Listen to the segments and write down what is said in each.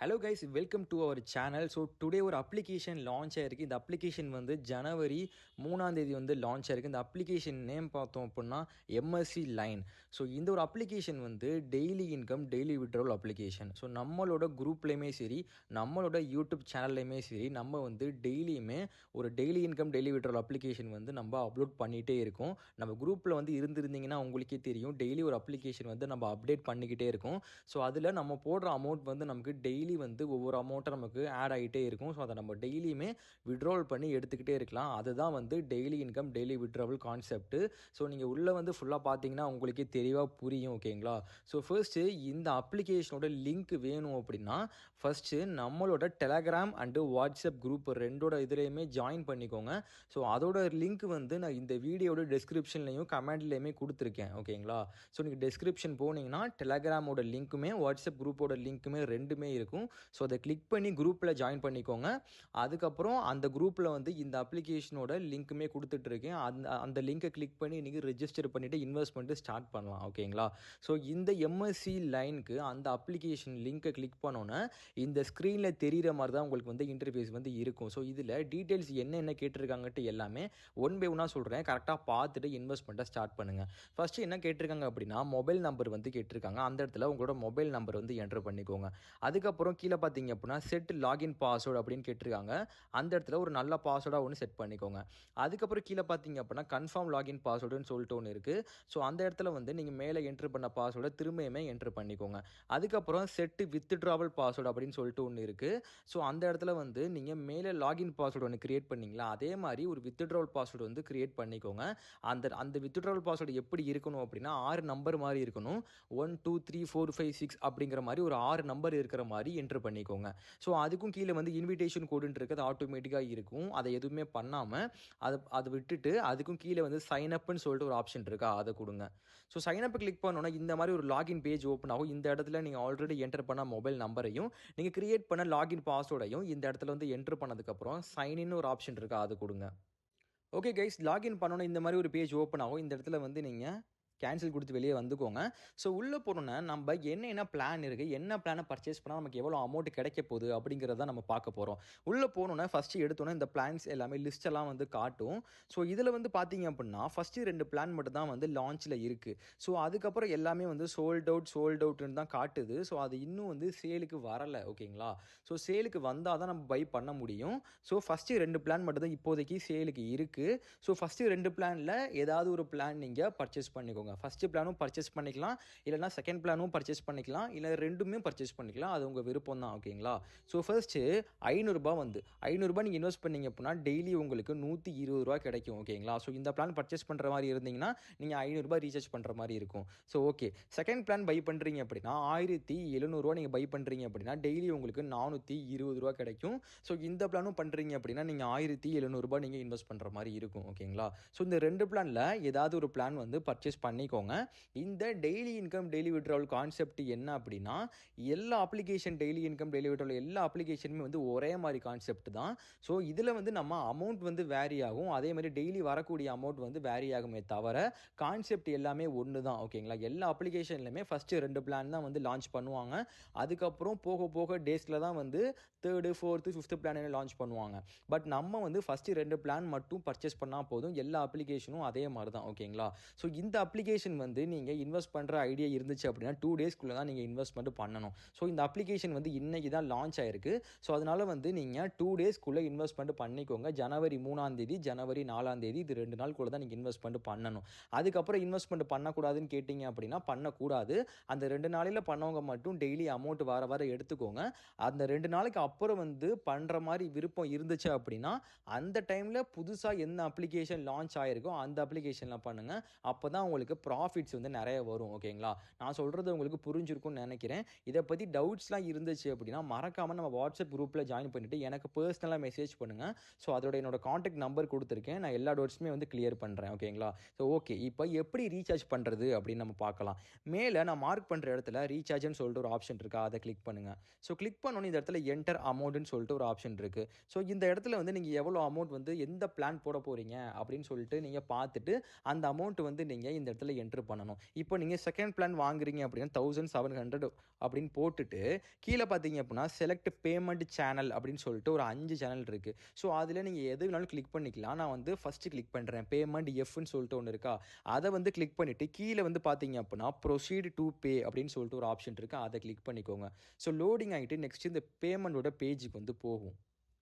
Hello guys, welcome to our channel. So today ஒரு application launch ஆயிருக்கு. இந்த application வந்து ஜனவரி 3ஆம் தேதி வந்து லான்ச் ஆயிருக்கு. இந்த அப்ளிகேஷன் நேம் பார்த்தோம் அப்படின்னா எம்எஸ்சி லைன். ஸோ இந்த ஒரு அப்ளிகேஷன் வந்து daily income daily withdrawal application. So நம்மளோட குரூப்லேயுமே சரி, நம்மளோட யூடியூப் சேனல்லையுமே சரி, நம்ம வந்து டெய்லியுமே ஒரு daily income daily withdrawal application வந்து நம்ம அப்லோட் பண்ணிகிட்டே இருக்கோம். நம்ம குரூப்பில் வந்து இருந்திருந்தீங்கன்னா உங்களுக்கே தெரியும், டெய்லி ஒரு அப்ளிகேஷன் வந்து நம்ம அப்டேட் பண்ணிக்கிட்டே இருக்கோம். ஸோ அதில் நம்ம போடுற அமௌண்ட் வந்து நமக்கு டெய்லி வந்து ஒவ்வொரு அமௌண்ட்டை நமக்கு ஆட் ஆகிட்டே இருக்கும். ஸோ அதை நம்ம டெய்லியுமே விட்ரோல் பண்ணி எடுத்துக்கிட்டே இருக்கலாம். அதுதான் வந்து daily income daily withdrawal concept. So நீங்கள் உள்ளே வந்து ஃபுல்லாக பார்த்தீங்கன்னா உங்களுக்கே தெளிவாக புரியும். ஓகேங்களா? ஸோ ஃபர்ஸ்ட்டு இந்த அப்ளிகேஷனோட லிங்க் வேணும் அப்படின்னா ஃபஸ்ட்டு நம்மளோட டெலகிராம் அண்டு வாட்ஸ்அப் குரூப் ரெண்டோட இதுலேயுமே ஜாயின் பண்ணிக்கோங்க. ஸோ அதோட லிங்க் வந்து நான் இந்த வீடியோட டிஸ்கிரிப்ஷன்லையும் கமெண்ட்லேயுமே கொடுத்துருக்கேன். ஓகேங்களா? ஸோ நீங்கள் டிஸ்கிரிப்ஷன் போனீங்கன்னா டெலகிராமோட லிங்க்குமே வாட்ஸ்அப் குரூப்போட லிங்க்குமே ரெண்டுமே இருக்கும். ஸோ அதை கிளிக் பண்ணி குரூப்பில் ஜாயின் பண்ணிக்கோங்க. அதுக்கப்புறம் அந்த குரூப்பில் வந்து இந்த அப்ளிகேஷனோட லிங்க்குமே கொடுத்துட்ருக்கேன். அந்த லிங்க்கை கிளிக் பண்ணி நீங்கள் ரிஜிஸ்டர் பண்ணிவிட்டு இன்வெஸ்ட்மெண்ட்டு ஸ்டார்ட் பண்ணலாம். ஓகேங்களா? ஸோ இந்த எம்எஸ்சி லைனுக்கு அந்த அப்ளிகேஷன் லிங்க்கை கிளிக் பண்ணோன்னே இந்த ஸ்க்ரீனில் தெரிகிற மாதிரி தான் உங்களுக்கு வந்து இன்டர்ஃபேஸ் வந்து இருக்கும். ஸோ இதில் டீட்டெயில்ஸ் என்னென்ன கேட்டிருக்காங்கட்டு எல்லாமே ஒன் பை ஒன்னாக சொல்கிறேன். கரெக்டாக பார்த்துட்டு இன்வெஸ்ட்மெண்ட்டை ஸ்டார்ட் பண்ணுங்கள். ஃபஸ்ட்டு என்ன கேட்டிருக்காங்க அப்படின்னா மொபைல் நம்பர் வந்து கேட்டிருக்காங்க. அந்த இடத்துல உங்களோட மொபைல் நம்பர் வந்து என்ட்ரு பண்ணிக்கோங்க. அதுக்கப்புறம் கீழே பார்த்தீங்க அப்படின்னா செட் லாகின் பாஸ்வேர்டு அப்படின்னு கேட்டிருக்காங்க. அந்த இடத்துல ஒரு நல்ல பாஸ்வேர்டாக ஒன்று செட் பண்ணிக்கோங்க. அதுக்கப்புறம் கீழே பார்த்தீங்க அப்படின்னா கன்ஃபார்ம் லாகின் பாஸ்வேர்டுன்னு சொல்லிட்டு ஒன்று இருக்குது. ஸோ அந்த இடத்துல வந்து நீங்கள் மேலே என்ட்ரு பண்ண பாஸ்வேர்டை திரும்பியுமே என்ட்ரு பண்ணிக்கோங்க. அதுக்கப்புறம் செட்டு வித்ட்ராவல் பாஸ்வேர்டு அப்படின்னு சொல்லிட்டு ஒன்று இருக்குது. ஸோ அந்த இடத்துல வந்து நீங்கள் மேலே லாகின் பாஸ்வேர்டு ஒன்று கிரியேட் பண்ணிங்களா, அதே மாதிரி ஒரு வித்ட்ராவல் பாஸ்வேர்டு வந்து கிரியேட் பண்ணிக்கோங்க. அந்த அந்த வித்ட்ராவல் பாஸ்வேர்டு எப்படி இருக்கணும் அப்படின்னா 6 நம்பர் மாதிரி இருக்கணும். 1 2 3 4 5 6 அப்படிங்கிற மாதிரி ஒரு 6 நம்பர் இருக்கிற மாதிரி என்ட்ரு பண்ணிக்கோங்க. ஸோ அதுக்கும் கீழே வந்து இன்விடேஷன் கோடுன்னு இருக்குது, ஆட்டோமேட்டிக்காக இருக்கும். அதை எதுவுமே பண்ணாமல் அதை விட்டுட்டு அதுக்கும் கீழே வந்து சைன் அப்னு சொல்லிட்டு ஒரு ஆப்ஷன் இருக்கா, அதை கொடுங்க. ஸோ சைன் அப் கிளிக் பண்ணோன்னா இந்த மாதிரி ஒரு லாகின் பேஜ் ஓப்பன் ஆகும். இந்த இடத்துல நீங்கள் ஆல்ரெடி என்டர் பண்ண மொபைல் நம்பரையும் நீங்கள் கிரியேட் பண்ண லாகின் பாஸ்வேர்டையும் இந்த இடத்துல வந்து என்ட்ரு பண்ணதுக்கப்புறம் சைன் இன் ஒரு ஆப்ஷன் இருக்கா, அதை கொடுங்க. ஓகே கைஸ், லாகின் பண்ணோன்னே இந்த மாதிரி ஒரு பேஜ் ஓப்பன் ஆகும். இந்த இடத்துல வந்து நீங்கள் கேன்சல் கொடுத்து வெளியே வந்துக்கோங்க. ஸோ உள்ளே போனோன்னா நம்ம என்ன பிளான் இருக்குது, என்ன பிளானை பர்ச்சேஸ் பண்ணால் நமக்கு எவ்வளோ அமௌண்ட் கிடைக்க போகுது அப்படிங்கிறத நம்ம பார்க்க போகிறோம். உள்ளே போனோன்னா ஃபஸ்ட்டு எடுத்தோன்னே இந்த பிளான்ஸ் எல்லாமே லிஸ்ட்டெல்லாம் வந்து காட்டும். ஸோ இதில் வந்து பார்த்தீங்க அப்படின்னா ஃபஸ்ட்டு 2 பிளான் மட்டும் தான் வந்து லான்ச்சில் இருக்குது. ஸோ அதுக்கப்புறம் எல்லாமே வந்து சோல்ட் அவுட்னு தான் காட்டுது. ஸோ அது இன்னும் வந்து சேலுக்கு வரலை. ஓகேங்களா? ஸோ சேலுக்கு வந்தால் தான் நம்ம பை பண்ண முடியும். ஸோ ஃபஸ்ட்டு 2 பிளான் மட்டும் தான் இப்போதைக்கு சேலுக்கு இருக்குது. ஸோ ஃபஸ்ட்டு 2 பிளானில் ஏதாவது ஒரு பிளான் நீங்கள் பர்ச்சேஸ் பண்ணிக்கோங்க. ஃபஸ்ட்டு பிளானும் பர்ச்சேஸ் பண்ணிக்கலாம், இல்லைனா செகண்ட் பிளானும் பர்ச்சேஸ் பண்ணிக்கலாம், இல்லை ரெண்டுமே பர்ச்சேஸ் பண்ணிக்கலாம். அது உங்கள் விருப்பம் தான். ஓகேங்களா? ஸோ ஃபர்ஸ்ட்டு ரூ. 500 வந்து ரூ. 500 நீங்கள் இன்வெஸ்ட் பண்ணீங்க அப்படின்னா டெய்லி உங்களுக்கு ரூ. 120 கிடைக்கும். ஓகேங்களா? ஸோ இந்த பிளான் பர்ச்சேஸ் பண்ணுற மாதிரி இருந்தீங்கன்னா நீங்கள் ரூ. 500 ரீசார்ஜ் பண்ணுற மாதிரி இருக்கும். So okay, second plan buy பண்ணுறீங்க அப்படின்னா ரூ. 1700 நீங்கள் பை பண்ணுறீங்க அப்படின்னா டெய்லி உங்களுக்கு ரூ. 420 கிடைக்கும். ஸோ இந்த பிளானும் பண்ணுறீங்க அப்படின்னா நீங்கள் ரூ. 1700 நீங்கள் இன்வெஸ்ட் பண்ணுற மாதிரி இருக்கும். ஓகேங்களா? ஸோ இந்த 2 பிளானில் ஏதாவது ஒரு பிளான் வந்து பர்ச்சேஸ் பண்ணிக்கோங்க. இந்த daily income daily withdrawal concept என்ன அப்படின்னா எல்லா application daily income daily withdrawal எல்லா அப்ளிகேஷனுமே வந்து ஒரே மாதிரி கான்செப்ட் தான். ஸோ இதில் வந்து நம்ம அமௌண்ட் வந்து வேரி ஆகும், அதே மாதிரி டெய்லி வரக்கூடிய அமௌண்ட் வந்து வேரி ஆகுமே தவிர கான்செப்ட் எல்லாமே ஒன்று தான். ஓகேங்களா? எல்லா அப்ளிகேஷன்லையுமே ஃபஸ்ட்டு 2 பிளான் தான் வந்து லான்ச் பண்ணுவாங்க. அதுக்கப்புறம் போக போக டேஸில் தான் வந்து 3rd 4th 5th plan launch பண்ணுவாங்க. பட் நம்ம வந்து ஃபஸ்ட்டு 2 பிளான் மட்டும் பர்ச்சேஸ் பண்ணால் போதும். எல்லா அப்ளிகேஷனும் அதே மாதிரி தான். ஓகேங்களா? ஸோ இந்த அப்ளிகேஷன் வந்து நீங்கள் இன்வெஸ்ட் பண்ணுற ஐடியா இருந்துச்சு அப்படின்னா 2 டேஸ்க்குள்ளே தான் நீங்கள் இன்வெஸ்ட்மெண்ட் பண்ணணும். ஸோ இந்த அப்ளிகேஷன் வந்து இன்னைக்கு தான் லான்ச் ஆயிருக்கு. ஸோ அதனால் வந்து நீங்கள் 2 டேஸ்க்குள்ளே இன்வெஸ்ட்மெண்ட் பண்ணிக்கோங்க. ஜனவரி 3ஆம் தேதி ஜனவரி 4ஆம் தேதி இது 2 நாளுக்குள்ளே தான் நீங்கள் இன்வெஸ்ட்மெண்ட் பண்ணணும். அதுக்கப்புறம் இன்வெஸ்ட்மெண்ட் பண்ணக்கூடாதுன்னு கேட்டிங்க அப்படின்னா பண்ணக்கூடாது. அந்த 2 நாளையில் பண்ணவங்க மட்டும் டெய்லி அமௌண்ட் வர எடுத்துக்கோங்க. அந்த 2 நாளைக்கு அப்புறம் வந்து பண்ணுற மாதிரி விருப்பம் இருந்துச்சு அப்படின்னா அந்த டைமில் புதுசாக எந்த அப்ளிகேஷன் லான்ச் ஆகிருக்கோ அந்த அப்ளிகேஷனில் பண்ணுங்கள். அப்போ தான் உங்களுக்கு ப்ராஃபிட்ஸ் வந்து நிறைய வரும். ஓகேங்களா? நான் சொல்கிறது உங்களுக்கு புரிஞ்சிருக்கும்னு நினைக்கிறேன். இதை பற்றி டவுட்ஸ்லாம் இருந்துச்சு அப்படின்னா மறக்காமல் நம்ம வாட்ஸ்அப் குரூப்பில் ஜாயின் பண்ணிவிட்டு எனக்கு பர்சனலாக மெசேஜ் பண்ணுங்கள். ஸோ அதோட என்னோட காண்டாக்ட் நம்பர் கொடுத்துருக்கேன். நான் எல்லா டவுட்ஸுமே வந்து கிளியர் பண்ணுறேன். ஓகேங்களா? ஸோ ஓகே, இப்போ எப்படி ரீசார்ஜ் பண்ணுறது அப்படின்னு நம்ம பார்க்கலாம். மேலே நான் மார்க் பண்ணுற இடத்துல ரீசார்ஜ்னு சொல்லிட்டு ஒரு ஆப்ஷன் இருக்கா, அதை கிளிக் பண்ணுங்கள். ஸோ கிளிக் பண்ணோன்னே இந்த இடத்துல என்டர் அமௌண்ட்னு சொல்லிட்டு ஒரு ஆப்ஷன் இருக்குது. ஸோ இந்த இடத்துல வந்து நீங்கள் எவ்வளோ அமௌண்ட் வந்து எந்த பிளான் போட போகிறீங்க அப்படின்னு சொல்லிட்டு நீங்கள் பார்த்துட்டு அந்த அமௌண்ட் வந்து நீங்கள் இந்த இடத்துல இடத்துல என்ட்ரு பண்ணணும். இப்போ நீங்கள் செகண்ட் பிளான் வாங்குறீங்க அப்படின்னா 1700 அப்படின்னு போட்டுட்டு கீழே பார்த்தீங்க அப்படின்னா செலக்ட் பேமெண்ட் சேனல் அப்படின்னு சொல்லிட்டு ஒரு 5 சேனல் இருக்குது. ஸோ அதில் நீங்கள் எது வேணாலும் கிளிக் பண்ணிக்கலாம். நான் வந்து ஃபஸ்ட்டு கிளிக் பண்ணுறேன். பேமெண்ட் எஃப்னு சொல்லிட்டு ஒன்று இருக்கா, அதை வந்து கிளிக் பண்ணிவிட்டு கீழே வந்து பார்த்தீங்க அப்படின்னா ப்ரொசீட் டு பே அப்படின்னு சொல்லிட்டு ஒரு ஆப்ஷன் இருக்குது, அதை கிளிக் பண்ணிக்கோங்க. ஸோ லோடிங் ஆகிட்டு நெக்ஸ்ட் இந்த பேமெண்ட்டோட பேஜுக்கு வந்து போகும்.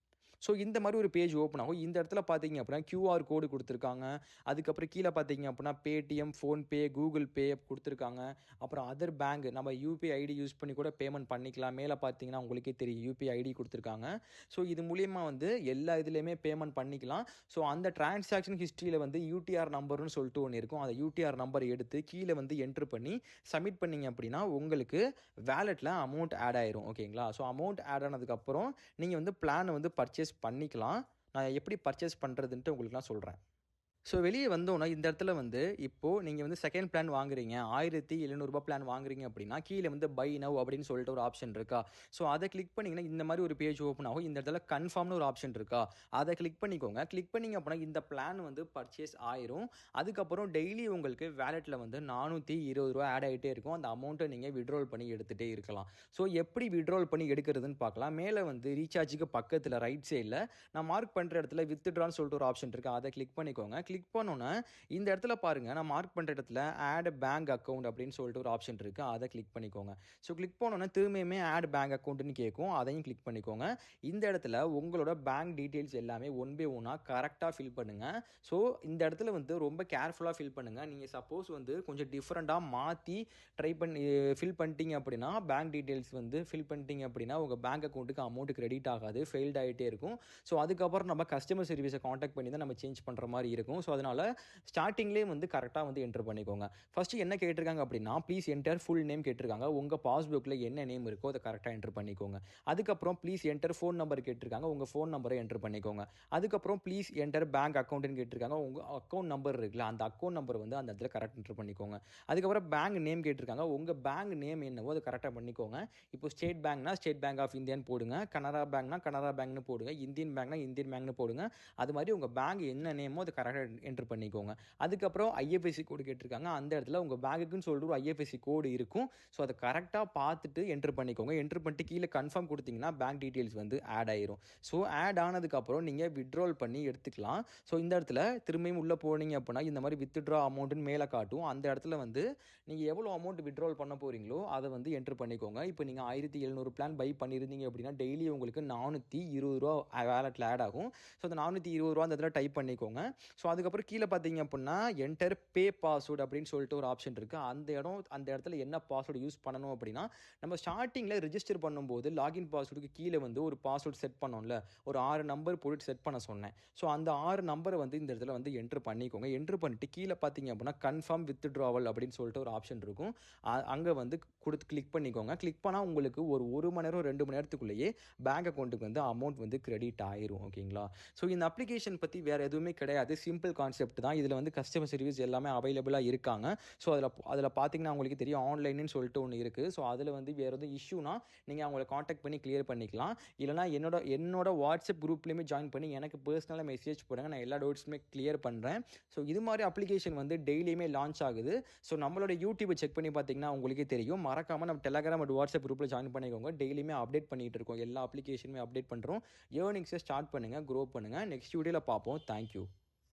ஸோ இந்த மாதிரி ஒரு பேஜ் ஓப்பன் ஆகும். இந்த இடத்துல பார்த்தீங்க அப்படின்னா QR கோடு கொடுத்துருக்காங்க. அதுக்கப்புறம் கீழே பார்த்தீங்க அப்படின்னா பேடிஎம், ஃபோன்பே, கூகுள் பே கொடுத்துருக்காங்க. அப்புறம் அதர் பேங்க் நம்ம யூபிஐ ஐடி யூஸ் பண்ணி கூட பேமெண்ட் பண்ணிக்கலாம். மேலே பார்த்தீங்கன்னா உங்களுக்கே தெரியும் யூபிஐ ஐடி கொடுத்துருக்காங்க. ஸோ இது மூலியமா வந்து எல்லா இதுலேயுமே பேமெண்ட் பண்ணிக்கலாம். ஸோ அந்த டிரான்சாக்ஷன் ஹிஸ்ட்ரியில் வந்து யூடிஆர் நம்பர்னு சொல்லிட்டு ஒன்று இருக்கும். அந்த யூடிஆர் நம்பர் எடுத்து கீழே வந்து என்ட்ரு பண்ணி சப்மிட் பண்ணிங்க அப்படின்னா உங்களுக்கு வேலெட்டில் அமௌண்ட் ஆட் ஆயிரும். ஓகேங்களா? ஸோ அமௌண்ட் ஆட் ஆனதுக்கப்புறம் நீங்கள் வந்து பிளானை வந்து பர்ச்சேஸ் பண்ணிக்கலாம். நான் எப்படி பர்ச்சேஸ் பண்ணுறதுன்ட்டு உங்களுக்கு நான் சொல்கிறேன். ஸோ வெளியே வந்தோன்னா இந்த இடத்துல வந்து இப்போது நீங்கள் வந்து செகண்ட் பிளான் வாங்குறீங்க, ₹1700 பிளான் வாங்குறீங்க அப்படின்னா கீழே வந்து பை நவ் அப்படின்னு சொல்லிட்டு ஒரு ஆப்ஷன் இருக்கா. ஸோ அதை கிளிக் பண்ணிங்கன்னா இந்த மாதிரி ஒரு பேஜ் ஓப்பன் ஆகும். இந்த இடத்துல கன்ஃபார்ம்னு ஒரு ஆப்ஷன் இருக்கா, அதை கிளிக் பண்ணிக்கோங்க. கிளிக் பண்ணிங்க அப்படின்னா இந்த பிளான் வந்து பர்ச்சேஸ் ஆயிரும். அதுக்கப்புறம் டெய்லி உங்களுக்கு வேலெட்டில் வந்து ₹420 ஆட் ஆகிட்டே இருக்கும். அந்த அமௌண்ட்டை நீங்கள் விட்ரோல் பண்ணி எடுத்துகிட்டே இருக்கலாம். ஸோ எப்படி விட்ரோல் பண்ணி எடுக்கிறதுன்னு பார்க்கலாம். மேலே வந்து ரீசார்ஜுக்கு பக்கத்தில் ரைட் சைடில் நான் மார்க் பண்ணுற இடத்துல வித்ட்ரான்னு சொல்லிட்டு ஒரு ஆப்ஷன் இருக்குது, அதை கிளிக் பண்ணிக்கோங்க. கிளிக் பண்ணோன்னே இந்த இடத்துல பாருங்கள், நான் மார்க் பண்ணுற இடத்துல ஆட் பேங்க் அக்கௌண்ட் அப்படின்னு சொல்லிட்டு ஒரு ஆப்ஷன் இருக்குது, அதை கிளிக் பண்ணிக்கோங்க. ஸோ கிளிக் பண்ணோன்னே திரும்பியுமே ஆட் பேங்க் அக்கௌண்ட்டுன்னு கேட்கும், அதையும் கிளிக் பண்ணிக்கோங்க. இந்த இடத்துல உங்களோட பேங்க் டீட்டெயில்ஸ் எல்லாமே ஒன் பை ஒன்னாக கரெக்டாக ஃபில் பண்ணுங்கள். ஸோ இந்த இடத்துல வந்து ரொம்ப கேர்ஃபுல்லாக ஃபில் பண்ணுங்கள். நீங்கள் சப்போஸ் வந்து கொஞ்சம் டிஃப்ரெண்ட்டாக மாற்றி ட்ரை பண்ணி ஃபில் பண்ணிட்டீங்க அப்படின்னா, பேங்க் டீட்டெயில்ஸ் வந்து ஃபில் பண்ணிட்டீங்க அப்படின்னா உங்கள் பேங்க் அக்கௌண்ட்டுக்கு அமௌண்ட் கிரெடிட் ஆகாது, ஃபெயில்ட் ஆகிட்டே இருக்கும். ஸோ அதுக்கப்புறம் நம்ம கஸ்டமர் சர்வீஸை காண்டாக்ட் பண்ணி தான் நம்ம சேஞ்ச் பண்ணுற மாதிரி இருக்கும். ஸோ அதனால் ஸ்டார்டிங்லேயே வந்து கரெக்டாக வந்து என்ட்ரு பண்ணிக்கோங்க. ஃபஸ்ட்டு என்ன கேட்டிருக்காங்க அப்படின்னா ப்ளீஸ் என்டர் ஃபுல் நேம் கேட்டிருக்காங்க. உங்கள் பாஸ்புக்கில் என்ன நேம் இருக்கோ அதை கரெக்டாக என்ட்ரு பண்ணிக்கோங்க. அதுக்கப்புறம் ப்ளீஸ் என்டர் ஃபோன் நம்பர் கேட்டிருக்காங்க. உங்கள் ஃபோன் நம்பரை என்ட்ரு பண்ணிக்கோங்க. அதுக்கப்புறம் ப்ளீஸ் என்டர் பேங்க் அக்கௌண்ட்டுன்னு கேட்டிருக்காங்க. உங்கள் அக்கௌண்ட் நம்பர் இருக்குல்ல, அந்த அக்கௌண்ட் நம்பர் வந்து அந்த இடத்துல கரெக்ட் என்ட்ரு பண்ணிக்கோங்க. அதுக்கப்புறம் பேங்க் நேம் கேட்டிருக்காங்க. உங்கள் பேங்க் நேம் என்னவோ அதை கரெக்டாக பண்ணிக்கோங்க. இப்போ ஸ்டேட் பேங்க்னா ஸ்டேட் பேங்க் ஆஃப் இந்தியான்னு போடுங்க, கனரா பேங்க்னா கனரா பேங்க்னு போடுங்க, இந்தியன் பேங்க்னா இந்தியன் பேங்க்னு போடுங்க. அது மாதிரி உங்கள் பேங்க் என்ன நேமோ அதை கரெக்டாக என்ட்ரு பண்ணிக்கோங்க. அதுக்கப்புறம் ஐஎஃப்எஸ்சி கோடு கேட்டிருக்காங்க. அந்த இடத்துல உங்கள் பேங்குக்குன்னு சொல்லிட்டு ஒரு ஐஎஃப்எஸ்சி கோடு இருக்கும். ஸோ அதை கரெக்டாக பார்த்துட்டு என்ட்ரு பண்ணிக்கோங்க. என்ட்ரு பண்ணிட்டு கீழே கன்ஃபார்ம் கொடுத்தீங்கன்னா பேங்க் டீட்டெயில்ஸ் வந்து ஆட் ஆயிரும். ஸோ ஆட் ஆனதுக்கப்புறம் நீங்கள் விட்ரோல் பண்ணி எடுத்துக்கலாம். ஸோ இந்த இடத்துல திரும்பியும் உள்ளே போனீங்க அப்படின்னா இந்த மாதிரி வித்ட்ரா அமௌண்ட்டுன்னு மேலே காட்டும். அந்த இடத்துல வந்து நீங்கள் எவ்வளோ அமௌண்ட் விட்ரோல் பண்ண போகிறீங்களோ அதை வந்து என்ட்ரு பண்ணிக்கோங்க. இப்போ நீங்கள் 1700 பிளான் பை பண்ணியிருந்தீங்க அப்படின்னா டெய்லி உங்களுக்கு ₹420 வேலெட்டில் ஆட் ஆகும். ஸோ அந்த ₹420 அந்த இடத்துல டைப் பண்ணிக்கோங்க. ஸோ அதுக்கப்புறம் கீழே பார்த்தீங்க அப்படின்னா என்டர் பே பாஸ்வேர்டு அப்படின்னு சொல்லிட்டு ஒரு ஆப்ஷன் இருக்குது. அந்த இடத்துல என்ன பாஸ்வேர்டு யூஸ் பண்ணணும் அப்படின்னா நம்ம ஸ்டார்டிங்கில் ரிஜிஸ்டர் பண்ணும்போது லாகின் பாஸ்வேர்டுக்கு கீழே வந்து ஒரு பாஸ்வேர்டு செட் பண்ணோம்ல, ஒரு 6 நம்பர் போட்டு செட் பண்ண சொன்னேன். ஸோ அந்த 6 நம்பரை வந்து இந்த இடத்துல வந்து என்ட்ரு பண்ணிக்கோங்க. என்ட்ரு பண்ணிட்டு கீழே பார்த்தீங்க அப்படின்னா கன்ஃபார்ம் வித்ட்ராவல் அப்படின்னு சொல்லிட்டு ஒரு ஆப்ஷன் இருக்கும். அங்கே வந்து கொடுத்து கிளிக் பண்ணிக்கோங்க. கிளிக் பண்ணால் உங்களுக்கு ஒரு மணி நேரம் 2 மணி நேரத்துக்குள்ளேயே பேங்க் அக்கௌண்ட்டுக்கு வந்து அமௌண்ட் வந்து கிரெடிட் ஆயிரும். ஓகேங்களா? ஸோ இந்த அப்ளிகேஷன் பற்றி வேறு எதுவுமே கிடையாது, சிம்பிள் கான்செப்ட் தான். இதில் வந்து கஸ்டமர் சர்வீஸ் எல்லாமே அவைலபிளாக இருக்காங்க. ஸோ அதில் பார்த்தீங்கன்னா உங்களுக்கு தெரியும் ஆன்லைன்னு சொல்லிட்டு ஒன்று இருக்குது. ஸோ அதில் வந்து வேறு எதுவும் இஷ்யூனா நீங்கள் அவங்கள காண்டாக்ட் பண்ணி கிளியர் பண்ணிக்கலாம். இல்லைனா என்னோட வாட்ஸ்அப் குரூப்லேயுமே ஜாயின் பண்ணி எனக்கு பர்சனலாக மெசேஜ் போடுங்க, நான் எல்லா டவுட்ஸுமே கிளியர் பண்ணுறேன். ஸோ இது மாதிரி அப்ளிகேஷன் வந்து டெய்லியுமே லான்ச் ஆகுது. ஸோ நம்மளோட யூடியூப்பை செக் பண்ணி பார்த்தீங்கன்னா உங்களுக்கே தெரியும். மறக்காமல் நம்ம டெலகிராம் அண்ட் வாட்ஸ்அப் குரூப்பில் ஜாயின் பண்ணிக்கோங்க. டெய்லியுமே அப்டேட் பண்ணிகிட்டு இருக்கோம், எல்லா அப்ளிகேஷனுமே அப்டேட் பண்ணுறோம். ஏர்னிங்ஸை ஸ்டார்ட் பண்ணுங்கள், க்ரோ பண்ணுங்கள். நெக்ஸ்ட் வீடியோவில் பார்ப்போம். தேங்க்யூ.